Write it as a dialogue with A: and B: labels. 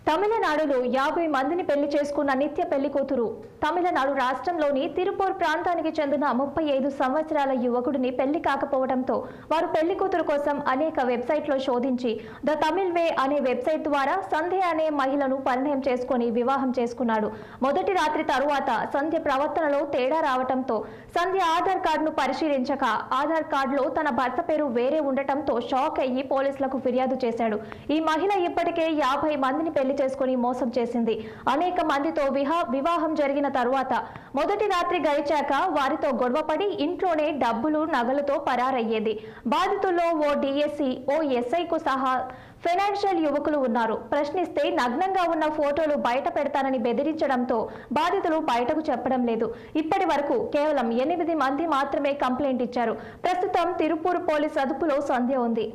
A: తమిళనాడులో 50 మందిని పెళ్లి చేసుకున్న నిత్య పెళ్లి కూతురు. తమిళనాడు రాష్ట్రంలోని తిరుపూర్ ప్రాంతానికి చెందిన 35 సంవత్సరాల యువకుడిని పెళ్లి కాకపోవడంతో వారు పెళ్లి కూతురు కోసం అనేక వెబ్సైట్లో శోధించి ద తమిళ్ వే అనే వెబ్సైట్ ద్వారా సంధ్య అనే మహిళను పరిణయం చేసుకుని వివాహం చేసుకున్నాడు. మొదటి రాత్రి తరువాత సంధ్య ప్రవర్తనలో తేడా రావడంతో సంధ్య ఆధార్ కార్డును పరిశీలించక ఆధార్ కార్డులో తన భర్త పేరు వేరే ఉండటంతో షాక్ అయ్యి పోలీసులకు ఫిర్యాదు చేశాడు. ఈ మహిళ ఇప్పటికే 50 మందిని పెళ్లి చేసుకుని మోసం చేసింది. అనేక మందితో వివాహం జరిగిన తరువాత మొదటి రాత్రి గడిచాక వారితో గొడవపడి ఇంట్లోనే డబ్బులు నగలతో పరారయ్యేది. బాధితుల్లో ఓ డిఎస్సి, ఓ ఎస్ఐకు సహా ఫైనాన్షియల్ యువకులు ఉన్నారు. ప్రశ్నిస్తే నగ్నంగా ఉన్న ఫోటోలు బయట పెడతానని బెదిరించడంతో బాధితులు బయటకు చెప్పడం లేదు. ఇప్పటి వరకు కేవలం 8 మంది మాత్రమే కంప్లైంట్ ఇచ్చారు. ప్రస్తుతం తిరుపూర్ పోలీస్ అదుపులో సంధ్య ఉంది.